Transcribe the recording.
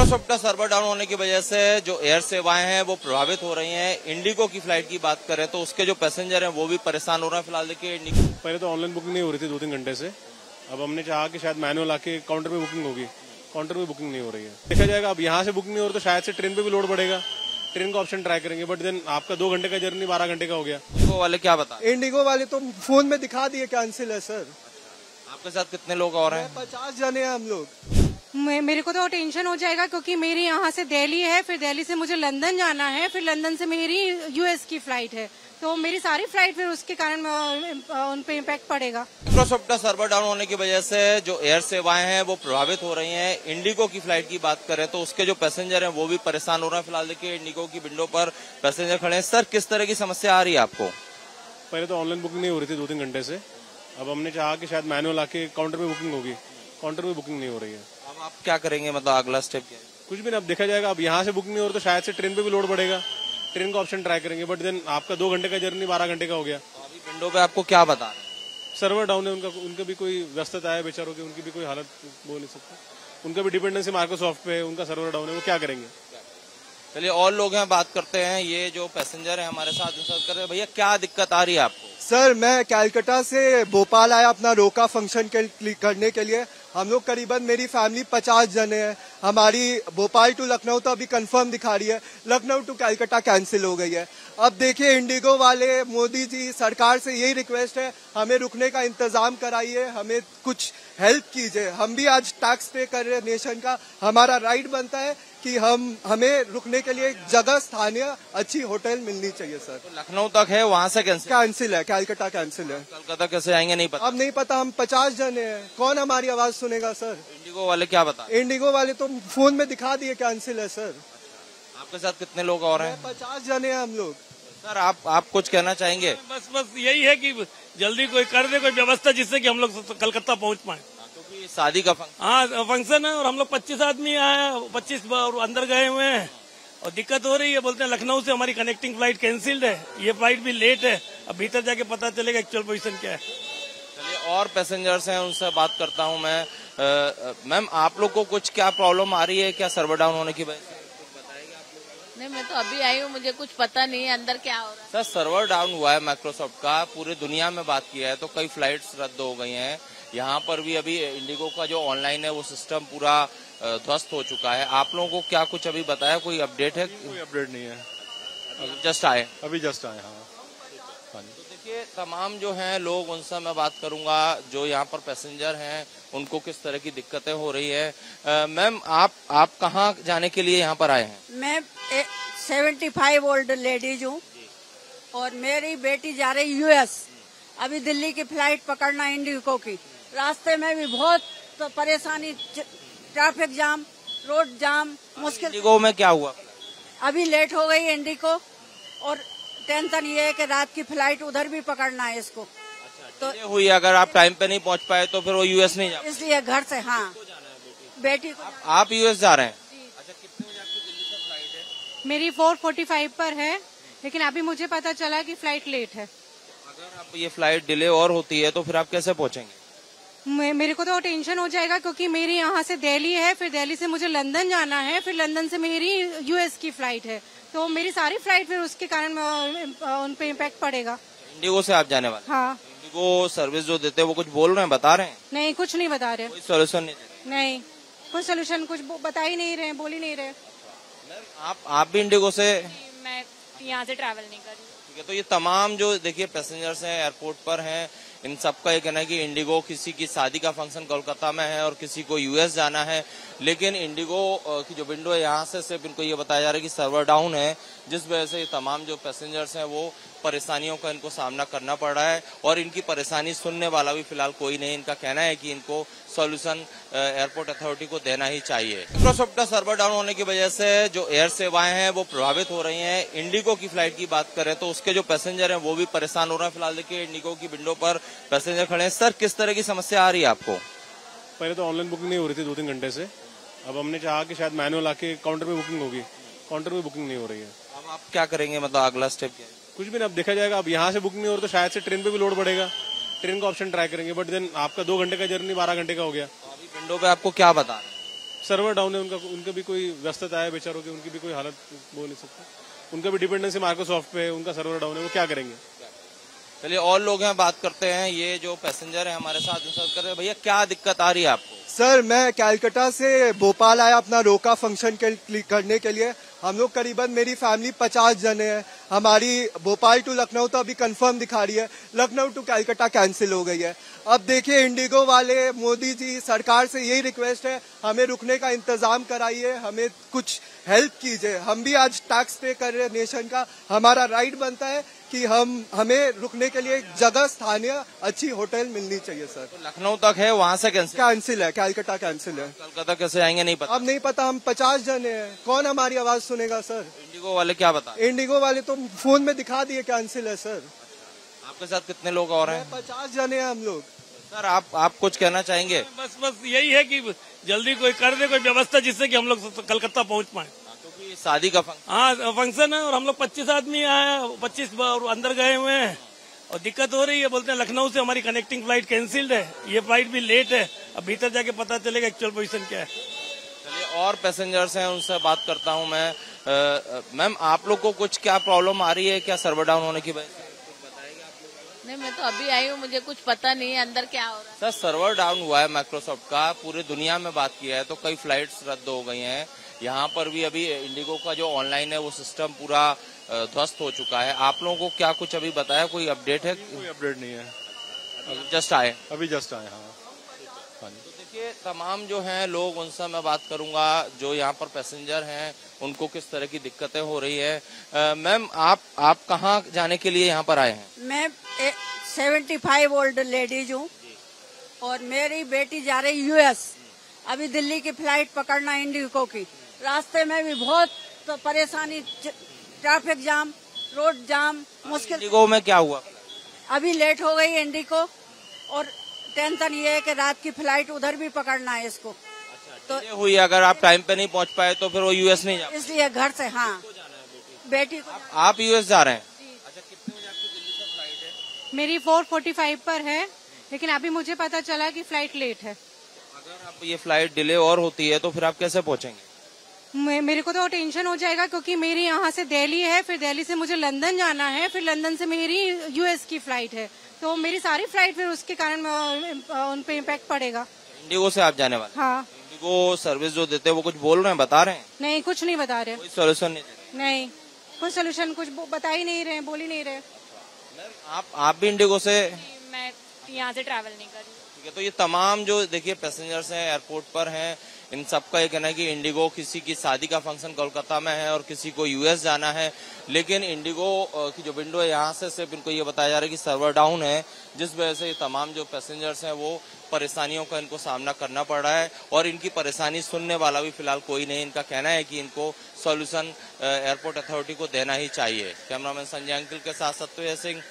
Microsoft का server down होने की वजह से जो एयर सेवाएं हैं वो प्रभावित हो रही हैं। इंडिगो की फ्लाइट की बात करें तो उसके जो पैसेंजर हैं वो भी परेशान हो रहे हैं। फिलहाल देखिए इंडिगो पहले तो ऑनलाइन बुकिंग नहीं हो रही थी 2-3 घंटे से। अब हमने चाहा कि शायद मैनुअल आके काउंटर पे बुकिंग होगी, काउंटर पे बुकिंग नहीं हो रही है। देखा जाएगा अब यहाँ से बुकिंग नहीं हो रही तो शायद से ट्रेन पे भी लोड बढ़ेगा, ट्रेन का ऑप्शन ट्राई करेंगे। बट देन आपका 2 घंटे का जर्नी 12 घंटे का हो गया। इंडिगो वाले क्या बता रहे हैं? इंडिगो वाले तो फोन में दिखा दिए कैंसिल है सर। आपके साथ कितने लोग और हैं? 50 जने हैं हम लोग। मेरे को तो टेंशन हो जाएगा क्योंकि मेरी यहाँ से दिल्ली है, फिर दिल्ली से मुझे लंदन जाना है, फिर लंदन से मेरी यूएस की फ्लाइट है, तो मेरी सारी फ्लाइट फिर उसके कारण उन पे इम्पैक्ट पड़ेगा। माइक्रोसॉफ्ट का सर्वर डाउन होने की वजह से जो एयर सेवाएं हैं वो प्रभावित हो रही हैं। इंडिगो की फ्लाइट की बात करें तो उसके जो पैसेंजर हैं वो भी परेशान हो रहे हैं। फिलहाल देखिए इंडिगो की विंडो पर पैसेंजर खड़े हैं। सर, किस तरह की समस्या आ रही है आपको? पहले तो ऑनलाइन बुकिंग नहीं हो रही थी 2-3 घंटे से। अब हमने चाहा कि शायद मैनुअल आके काउंटर पे बुकिंग होगी, काउंटर पे बुकिंग नहीं हो रही है। अब आप क्या करेंगे, मतलब अगला स्टेप क्या है? कुछ भी नहीं, अब देखा जाएगा। अब यहाँ से बुकिंग नहीं हो रही तो शायद से ट्रेन पे भी लोड बढ़ेगा, ट्रेन का ऑप्शन ट्राई करेंगे। बट देन आपका 2 घंटे का जर्नी 12 घंटे का हो गया। अभी विंडो पे आपको क्या बता रहे हैं? सर्वर डाउन है उनका भी कोई व्यस्तता है बेचारों की, उनकी भी कोई हालत बोल नहीं सकते। उनका भी डिपेंडेंसी माइक्रोसॉफ्ट पे है, उनका सर्वर डाउन है, वो क्या करेंगे। चलिए और लोग हैं, बात करते हैं। ये जो पैसेंजर है हमारे साथ इंसर्ट कर रहे हैं। भैया, क्या दिक्कत आ रही है आपको? सर, मैं कैलकाटा से भोपाल आया अपना रोका फंक्शन करने के लिए। हम लोग करीबन मेरी फैमिली 50 जने हैं। हमारी भोपाल टू लखनऊ तो अभी कंफर्म दिखा रही है, लखनऊ टू कैलकाटा कैंसिल हो गई है। अब देखिए इंडिगो वाले, मोदी जी सरकार से यही रिक्वेस्ट है, हमें रुकने का इंतजाम कराइए, हमें कुछ हेल्प कीजिए। हम भी आज टैक्स पे कर रहे हैं नेशन का, हमारा राइट बनता है कि हमें रुकने के लिए जगह स्थानीय अच्छी होटल मिलनी चाहिए सर। तो लखनऊ तक है, वहाँ से कैंसिल है, कैलकाटा कैंसिल है। कलकत्ता कैसे आएंगे नहीं पता। अब नहीं पता, हम 50 जने हैं, कौन हमारी आवाज सुनेगा सर। इंडिगो वाले क्या बता? इंडिगो वाले तो फोन में दिखा दिए कैंसिल है सर। आपके साथ कितने लोग और हैं? 50 जने हैं हम लोग। सर, आप कुछ कहना चाहेंगे? बस यही है कि जल्दी कोई कर दे कोई व्यवस्था जिससे कि हम लोग कलकत्ता पहुंच पाए। क्योंकि शादी का फंक्शन। हाँ, फंक्शन है और हम लोग 25 आदमी आए, 25 अंदर गए हुए हैं और दिक्कत हो रही है। बोलते हैं लखनऊ से हमारी कनेक्टिंग फ्लाइट कैंसिल्ड है, ये फ्लाइट भी लेट है। अब भीतर जाके पता चलेगा एक्चुअल पोजीशन क्या है। चलिए और पैसेंजर्स हैं, उनसे बात करता हूँ मैं। मैम, आप लोग को कुछ क्या प्रॉब्लम आ रही है क्या सर्वर डाउन होने की वजह से? नहीं, मैं तो अभी आई हूँ, मुझे कुछ पता नहीं है अंदर क्या हो रहा है। सर, सर्वर डाउन हुआ है माइक्रोसॉफ्ट का, पूरी दुनिया में बात किया है तो कई फ्लाइट्स रद्द हो गई हैं। यहाँ पर भी अभी इंडिगो का जो ऑनलाइन है वो सिस्टम पूरा ध्वस्त हो चुका है। आप लोगों को क्या कुछ अभी बताया, कोई अपडेट है? कोई अपडेट नहीं है, जस्ट आए? अभी जस्ट आए। हाँ, तो देखिए तमाम जो हैं लोग, उनसे मैं बात करूंगा जो यहाँ पर पैसेंजर हैं, उनको किस तरह की दिक्कतें हो रही है। मैम, आप कहाँ जाने के लिए यहाँ पर आए हैं? मैं 75 ओल्ड लेडीज हूँ और मेरी बेटी जा रही यूएस। अभी दिल्ली की फ्लाइट पकड़ना इंडिगो की, रास्ते में भी बहुत परेशानी, ट्रैफिक जाम, रोड जाम, मुश्किल। इंडिगो में क्या हुआ? अभी लेट हो गई इंडिगो और टेंशन ये है कि रात की फ्लाइट उधर भी पकड़ना है इसको। तो हुई, अगर आप टाइम पे नहीं पहुंच पाए तो फिर वो यूएस नहीं जा, इसलिए घर से। हाँ, बेटी को। आप यूएस जा रहे हैं? अच्छा, कितने बजे आपकी दिल्ली से फ्लाइट है? मेरी 4:45 पर है, लेकिन अभी मुझे पता चला कि फ्लाइट लेट है। अगर आप ये फ्लाइट डिले और होती है तो फिर आप कैसे पहुंचेंगे? मेरे को तो टेंशन हो जाएगा क्योंकि मेरी यहाँ से दिल्ली है, फिर दिल्ली से मुझे लंदन जाना है, फिर लंदन से मेरी यूएस की फ्लाइट है, तो मेरी सारी फ्लाइट फिर उसके कारण उन पे इम्पैक्ट पड़ेगा। इंडिगो से आप जाने वाले? हाँ। इंडिगो सर्विस जो देते हैं वो कुछ बोल रहे हैं, बता रहे हैं? नहीं, कुछ नहीं बता रहे। कोई सोल्यूशन नहीं दे? नहीं, कोई सोल्यूशन कुछ बता ही नहीं रहे, बोल ही नहीं रहे। आप भी इंडिगो से? मैं यहाँ से ट्रैवल नहीं कर रही। ठीक है, तो ये तमाम जो देखिए पैसेंजर्स हैं एयरपोर्ट पर हैं, इन सबका ये कहना है कि इंडिगो, किसी की शादी का फंक्शन कोलकाता में है और किसी को यूएस जाना है, लेकिन इंडिगो की जो विंडो है यहाँ से सिर्फ इनको ये बताया जा रहा है कि सर्वर डाउन है, जिस वजह से ये तमाम जो पैसेंजर्स हैं वो परेशानियों का इनको सामना करना पड़ रहा है और इनकी परेशानी सुनने वाला भी फिलहाल कोई नहीं। इनका कहना है कि इनको सॉल्यूशन एयरपोर्ट अथॉरिटी को देना ही चाहिए। माइक्रोसॉफ्ट का सर्वर डाउन होने की वजह से जो एयर सेवाएं हैं वो प्रभावित हो रही हैं। इंडिगो की फ्लाइट की बात करें तो उसके जो पैसेंजर हैं वो भी परेशान हो रहे हैं। फिलहाल देखिए इंडिगो की विंडो पर पैसेंजर खड़े हैं। सर, किस तरह की समस्या आ रही है आपको? पहले तो ऑनलाइन बुकिंग नहीं हो रही थी 2-3 घंटे से। अब हमने चाहा कि शायद मैनुअल आके काउंटर पे बुकिंग होगी, काउंटर पे बुकिंग नहीं हो रही है। अब आप क्या करेंगे, मतलब अगला स्टेप क्या है? कुछ भी नहीं, अब देखा जाएगा। अब यहाँ से बुकिंग नहीं हो रही तो शायद से ट्रेन पे भी लोड बढ़ेगा, ट्रेन का ऑप्शन ट्राई करेंगे। बट देन आपका 2 घंटे का जर्नी 12 घंटे का हो गया। अभी विंडो पे आपको क्या बता रहे हैं? सर्वर डाउन है उनका, उनका भी कोई व्यस्तता है बेचारों की, उनकी भी कोई हालत बोल नहीं सकते। उनका भी डिपेंडेंसी माइक्रोसॉफ्ट पे है, उनका सर्वर डाउन है, वो क्या करेंगे। चलिए और लोग हैं, बात करते हैं। ये जो पैसेंजर है हमारे साथ कर रहे हैं, भैया क्या दिक्कत आ रही है आपको? सर मैं कैलकाटा से भोपाल आया अपना रोका फंक्शन करने के लिए। हम लोग करीबन मेरी फैमिली 50 जने हैं। हमारी भोपाल टू लखनऊ तो अभी कंफर्म दिखा रही है, लखनऊ टू कैलकाटा कैंसिल हो गई है। अब देखिए इंडिगो वाले, मोदी जी सरकार से यही रिक्वेस्ट है, हमें रुकने का इंतजाम कराइए, हमें कुछ हेल्प कीजिए। हम भी आज टैक्स पे कर रहे हैं नेशन का, हमारा राइट बनता है कि हमें रुकने के लिए जगह स्थानीय अच्छी होटल मिलनी चाहिए सर। तो लखनऊ तक है, वहाँ से कैंसिल है, कैलकाटा कैंसिल है। कलकत्ता कैसे आएंगे नहीं पता। अब नहीं पता, हम 50 जने हैं, कौन हमारी आवाज सुनेगा सर। इंडिगो वाले क्या बता? इंडिगो वाले तो फोन में दिखा दिए कैंसिल है सर। आपके साथ कितने लोग और हैं? 50 जने हैं हम लोग। सर आप कुछ कहना चाहेंगे? बस यही है कि जल्दी कोई कर दे कोई व्यवस्था जिससे कि हम लोग कलकत्ता पहुंच पाए। क्योंकि शादी का फंक्शन है और हम लोग 25 आदमी आए, 25 और अंदर गए हुए हैं और दिक्कत हो रही है। बोलते हैं लखनऊ से हमारी कनेक्टिंग फ्लाइट कैंसिल्ड है, ये फ्लाइट भी लेट है। अब भीतर जाके पता चलेगा एक्चुअल पोजीशन क्या है। चलिए और पैसेंजर्स हैं, उनसे बात करता हूं मैं। मैम आप लोग को कुछ क्या प्रॉब्लम आ रही है क्या सर्वर डाउन होने की वजह से? नहीं, मैं तो अभी आई हूँ, मुझे कुछ पता नहीं है अंदर क्या हो रहा है। सर सर्वर डाउन हुआ है माइक्रोसॉफ्ट का, पूरी दुनिया में बात किया है तो कई फ्लाइट्स रद्द हो गई हैं। यहाँ पर भी अभी इंडिगो का जो ऑनलाइन है वो सिस्टम पूरा ध्वस्त हो चुका है। आप लोगों को क्या कुछ अभी बताया, कोई अपडेट है? कोई अपडेट नहीं है, जस्ट आए। हाँ तो देखिए तमाम जो हैं लोग, उनसे मैं बात करूंगा जो यहाँ पर पैसेंजर हैं, उनको किस तरह की दिक्कतें हो रही है। मैम आप कहाँ जाने के लिए यहाँ पर आए हैं? मैं 75 ओल्ड लेडीज हूँ और मेरी बेटी जा रही यूएस। अभी दिल्ली की फ्लाइट पकड़ना इंडिगो की, रास्ते में भी बहुत परेशानी, ट्रैफिक जाम, रोड जाम, मुश्किल। इंडिगो में क्या हुआ? अभी लेट हो गई इंडिगो और टेंशन ये है कि रात की फ्लाइट उधर भी पकड़ना है इसको। तो हुई, अगर आप टाइम पे नहीं पहुंच पाए तो फिर वो यूएस नहीं जा पाए। इसलिए घर से, हाँ बेटी को। आप यूएस जा रहे हैं? अच्छा, कितने बजे आपकी दिल्ली से फ्लाइट है? मेरी 4:45 पर है, लेकिन अभी मुझे पता चला कि फ्लाइट लेट है। अगर आप ये फ्लाइट डिले और होती है तो फिर आप कैसे पहुंचेंगे? मेरे को तो टेंशन हो जाएगा क्योंकि मेरी यहाँ से दिल्ली है, फिर दिल्ली से मुझे लंदन जाना है, फिर लंदन से मेरी यूएस की फ्लाइट है, तो मेरी सारी फ्लाइट फिर उसके कारण उन पे इम्पैक्ट पड़ेगा। इंडिगो से आप जाने वाले? हाँ। इंडिगो सर्विस जो देते हैं वो कुछ बोल रहे हैं, बता रहे हैं? नहीं, कुछ नहीं बता रहे। कोई सोल्यूशन नहीं दे रहे? नहीं, कोई सोल्यूशन कुछ बता ही नहीं रहे, बोल ही नहीं रहे। आप भी इंडिगो से? मैं यहाँ से ट्रैवल नहीं कर रही। ठीक है, तो ये तमाम जो देखिए पैसेंजर्स हैं एयरपोर्ट पर हैं, इन सबका ये कहना है कि इंडिगो, किसी की शादी का फंक्शन कोलकाता में है और किसी को यूएस जाना है, लेकिन इंडिगो की जो विंडो है यहाँ से सिर्फ इनको ये बताया जा रहा है कि सर्वर डाउन है, जिस वजह से ये तमाम जो पैसेंजर्स हैं वो परेशानियों का इनको सामना करना पड़ रहा है और इनकी परेशानी सुनने वाला भी फिलहाल कोई नहीं। इनका कहना है कि इनको सॉल्यूशन एयरपोर्ट अथॉरिटी को देना ही चाहिए। कैमरामैन संजय अंकिल के साथ सत्य सिंह।